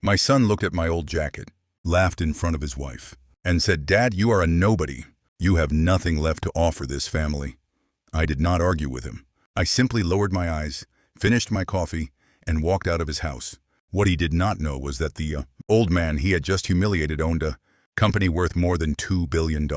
My son looked at my old jacket, laughed in front of his wife, and said, "Dad, you are a nobody. You have nothing left to offer this family." I did not argue with him. I simply lowered my eyes, finished my coffee, and walked out of his house. What he did not know was that the old man he had just humiliated owned a company worth more than $2 billion.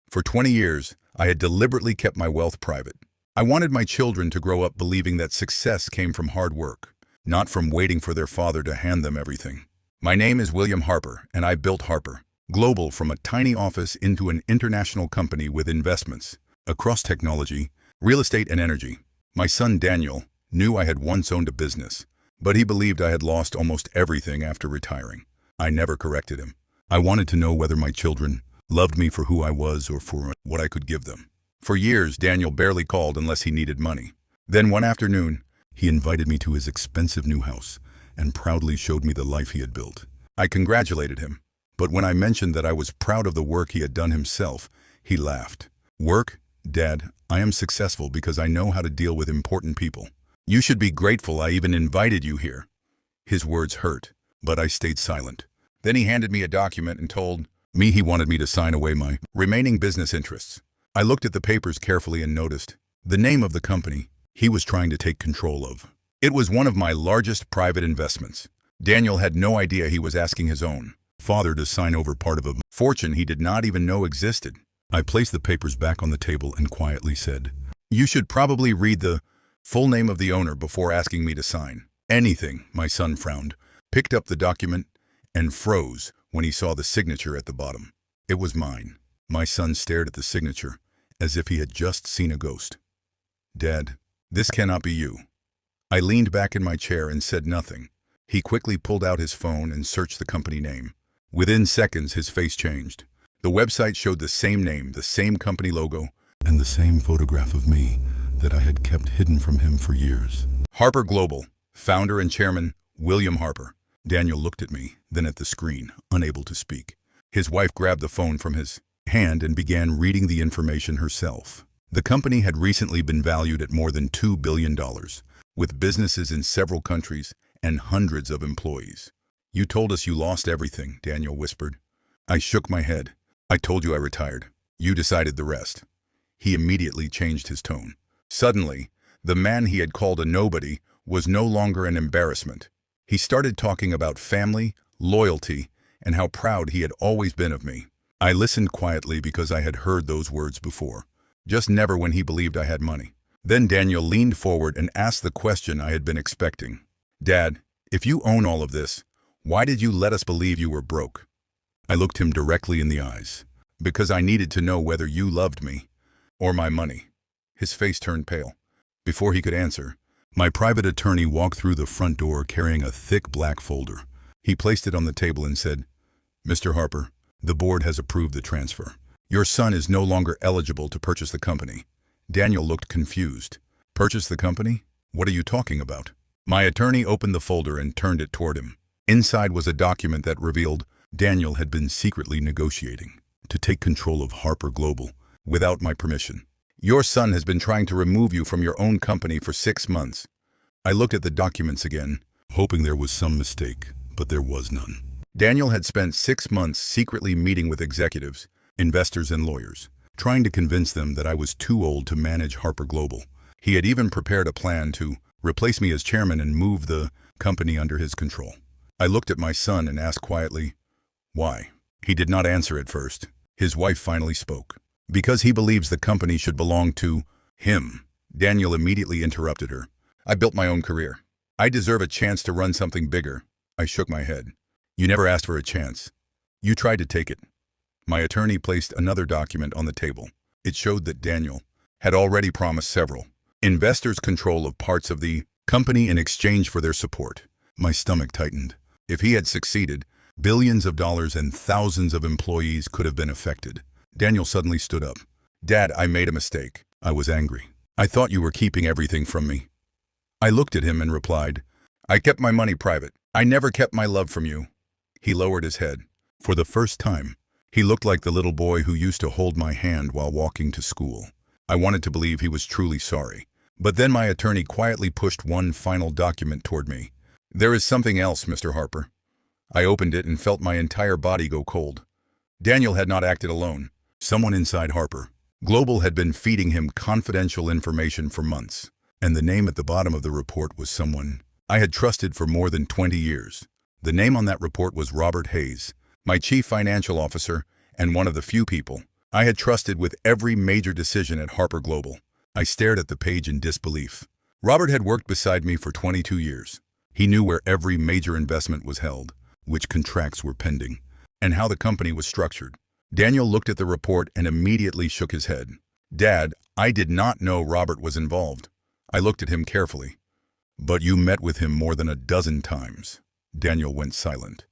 For 20 years, I had deliberately kept my wealth private. I wanted my children to grow up believing that success came from hard work, not from waiting for their father to hand them everything. My name is William Harper, and I built Harper Global from a tiny office into an international company with investments across technology, real estate, and energy. My son Daniel knew I had once owned a business, but he believed I had lost almost everything after retiring. I never corrected him. I wanted to know whether my children loved me for who I was or for what I could give them. For years, Daniel barely called unless he needed money. Then one afternoon, he invited me to his expensive new house and proudly showed me the life he had built. I congratulated him, but when I mentioned that I was proud of the work he had done himself, he laughed. "Work? Dad, I am successful because I know how to deal with important people. You should be grateful I even invited you here." His words hurt, but I stayed silent. Then he handed me a document and told me he wanted me to sign away my remaining business interests. I looked at the papers carefully and noticed the name of the company he was trying to take control of. It was one of my largest private investments. Daniel had no idea he was asking his own father to sign over part of a fortune he did not even know existed. I placed the papers back on the table and quietly said, "You should probably read the full name of the owner before asking me to sign anything." My son frowned, picked up the document, and froze when he saw the signature at the bottom. It was mine. My son stared at the signature as if he had just seen a ghost. "Dad, this cannot be you." I leaned back in my chair and said nothing. He quickly pulled out his phone and searched the company name. Within seconds, his face changed. The website showed the same name, the same company logo, and the same photograph of me that I had kept hidden from him for years. Harper Global, founder and chairman, William Harper. Daniel looked at me, then at the screen, unable to speak. His wife grabbed the phone from his hand and began reading the information herself. The company had recently been valued at more than $2 billion, with businesses in several countries and hundreds of employees. "You told us you lost everything," Daniel whispered. I shook my head. "I told you I retired. You decided the rest." He immediately changed his tone. Suddenly, the man he had called a nobody was no longer an embarrassment. He started talking about family, loyalty, and how proud he had always been of me. I listened quietly because I had heard those words before, just never when he believed I had money. Then Daniel leaned forward and asked the question I had been expecting. "Dad, if you own all of this, why did you let us believe you were broke?" I looked him directly in the eyes. "Because I needed to know whether you loved me or my money." His face turned pale. Before he could answer, my private attorney walked through the front door carrying a thick black folder. He placed it on the table and said, "Mr. Harper, the board has approved the transfer. Your son is no longer eligible to purchase the company." Daniel looked confused. "Purchase the company? What are you talking about?" My attorney opened the folder and turned it toward him. Inside was a document that revealed Daniel had been secretly negotiating to take control of Harper Global without my permission. "Your son has been trying to remove you from your own company for 6 months. I looked at the documents again, hoping there was some mistake, but there was none. Daniel had spent 6 months secretly meeting with executives, investors, and lawyers, trying to convince them that I was too old to manage Harper Global. He had even prepared a plan to replace me as chairman and move the company under his control. I looked at my son and asked quietly, "Why?" He did not answer at first. His wife finally spoke. "Because he believes the company should belong to him." Daniel immediately interrupted her. "I built my own career. I deserve a chance to run something bigger." I shook my head. "You never asked for a chance. You tried to take it." My attorney placed another document on the table. It showed that Daniel had already promised several investors control of parts of the company in exchange for their support. My stomach tightened. If he had succeeded, billions of dollars and thousands of employees could have been affected. Daniel suddenly stood up. "Dad, I made a mistake." I was angry. "I thought you were keeping everything from me." I looked at him and replied, "I kept my money private. I never kept my love from you." He lowered his head. For the first time, he looked like the little boy who used to hold my hand while walking to school. I wanted to believe he was truly sorry. But then my attorney quietly pushed one final document toward me. "There is something else, Mr. Harper. I opened it and felt my entire body go cold. Daniel had not acted alone. Someone inside Harper Global had been feeding him confidential information for months, and the name at the bottom of the report was someone I had trusted for more than 20 years. The name on that report was Robert Hayes, my chief financial officer and one of the few people I had trusted with every major decision at Harper Global. I stared at the page in disbelief. Robert had worked beside me for 22 years. He knew where every major investment was held, which contracts were pending, and how the company was structured. Daniel looked at the report and immediately shook his head. "Dad, I did not know Robert was involved." I looked at him carefully. "But you met with him more than a dozen times." Daniel went silent.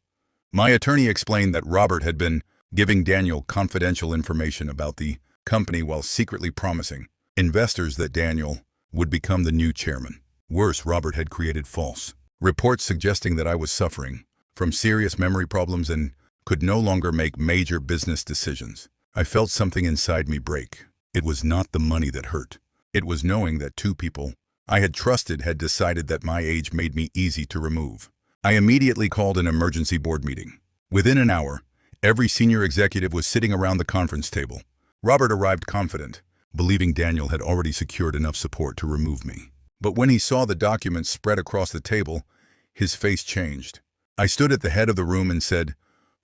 My attorney explained that Robert had been giving Daniel confidential information about the company while secretly promising investors that Daniel would become the new chairman. Worse, Robert had created false reports suggesting that I was suffering from serious memory problems and could no longer make major business decisions. I felt something inside me break. It was not the money that hurt. It was knowing that two people I had trusted had decided that my age made me easy to remove. I immediately called an emergency board meeting. Within an hour, every senior executive was sitting around the conference table. Robert arrived confident, believing Daniel had already secured enough support to remove me. But when he saw the documents spread across the table, his face changed. I stood at the head of the room and said,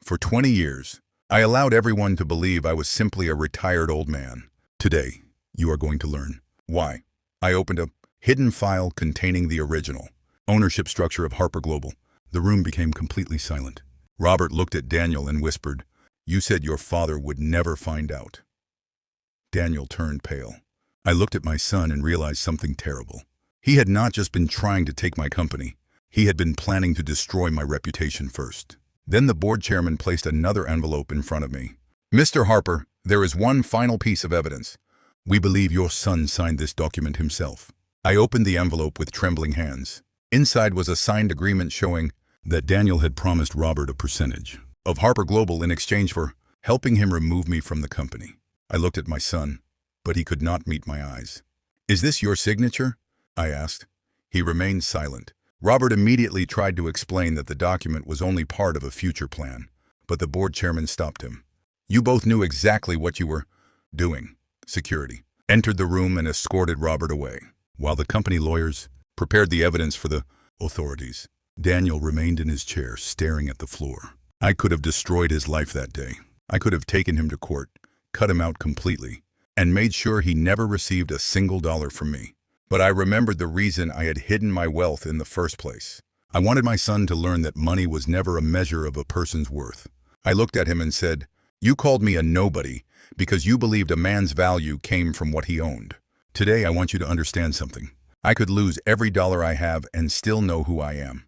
"For 20 years, I allowed everyone to believe I was simply a retired old man. Today, you are going to learn why." I opened a hidden file containing the original ownership structure of Harper Global. The room became completely silent. Robert looked at Daniel and whispered, "You said your father would never find out." Daniel turned pale. I looked at my son and realized something terrible. He had not just been trying to take my company. He had been planning to destroy my reputation first. Then the board chairman placed another envelope in front of me. "Mr. Harper, there is one final piece of evidence. We believe your son signed this document himself." I opened the envelope with trembling hands. Inside was a signed agreement showing that Daniel had promised Robert a percentage of Harper Global in exchange for helping him remove me from the company. I looked at my son, but he could not meet my eyes. "Is this your signature?" I asked. He remained silent. Robert immediately tried to explain that the document was only part of a future plan, but the board chairman stopped him. "You both knew exactly what you were doing." Security entered the room and escorted Robert away, while the company lawyers prepared the evidence for the authorities. Daniel remained in his chair, staring at the floor. I could have destroyed his life that day. I could have taken him to court, cut him out completely, and made sure he never received a single dollar from me. But I remembered the reason I had hidden my wealth in the first place. I wanted my son to learn that money was never a measure of a person's worth. I looked at him and said, "You called me a nobody because you believed a man's value came from what he owned. Today I want you to understand something. I could lose every dollar I have and still know who I am."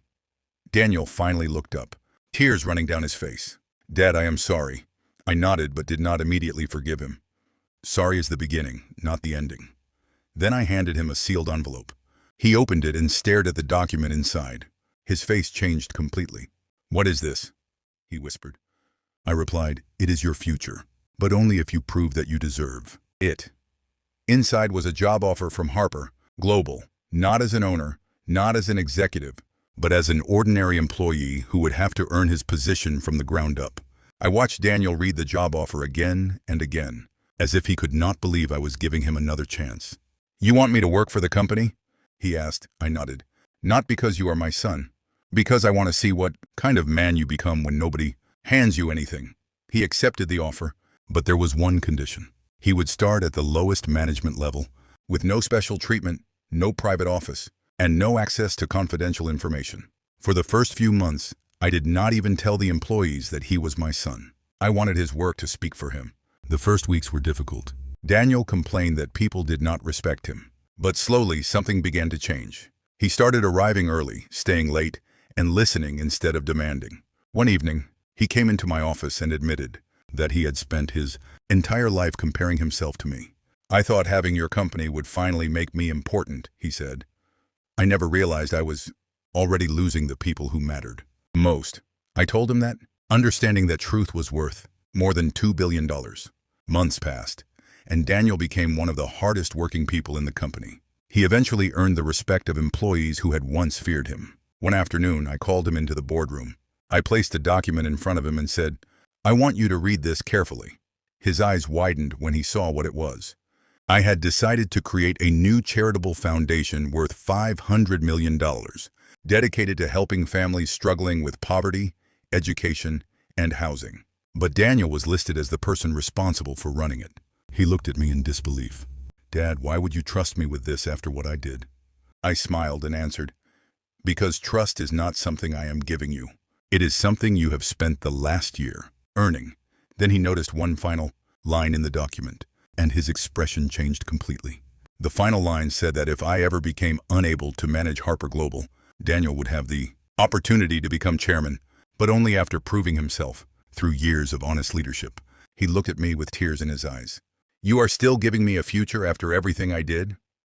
Daniel finally looked up, tears running down his face. "Dad, I am sorry." I nodded but did not immediately forgive him. Sorry is the beginning, not the ending. Then I handed him a sealed envelope. He opened it and stared at the document inside. His face changed completely. "What is this?" he whispered. I replied, "It is your future, but only if you prove that you deserve it." Inside was a job offer from Harper Global, not as an owner, not as an executive, but as an ordinary employee who would have to earn his position from the ground up. I watched Daniel read the job offer again and again, as if he could not believe I was giving him another chance. "You want me to work for the company?" he asked. I nodded. "Not because you are my son. Because I want to see what kind of man you become when nobody hands you anything." He accepted the offer, but there was one condition. He would start at the lowest management level, with no special treatment, no private office, and no access to confidential information. For the first few months, I did not even tell the employees that he was my son. I wanted his work to speak for him. The first weeks were difficult. Daniel complained that people did not respect him. But slowly, something began to change. He started arriving early, staying late, and listening instead of demanding. One evening, he came into my office and admitted that he had spent his entire life comparing himself to me. "I thought having your company would finally make me important," he said. "I never realized I was already losing the people who mattered most." I told him that, understanding that truth was worth more than $2 billion. Months passed, and Daniel became one of the hardest working people in the company. He eventually earned the respect of employees who had once feared him. One afternoon, I called him into the boardroom. I placed a document in front of him and said, "I want you to read this carefully." His eyes widened when he saw what it was. I had decided to create a new charitable foundation worth $500 million, dedicated to helping families struggling with poverty, education, and housing. But Daniel was listed as the person responsible for running it. He looked at me in disbelief. "Dad, why would you trust me with this after what I did?" I smiled and answered, "Because trust is not something I am giving you. It is something you have spent the last year earning." Then he noticed one final line in the document, and his expression changed completely. The final line said that if I ever became unable to manage Harper Global, Daniel would have the opportunity to become chairman, but only after proving himself through years of honest leadership. He looked at me with tears in his eyes. "You are still giving me a future after everything I did?"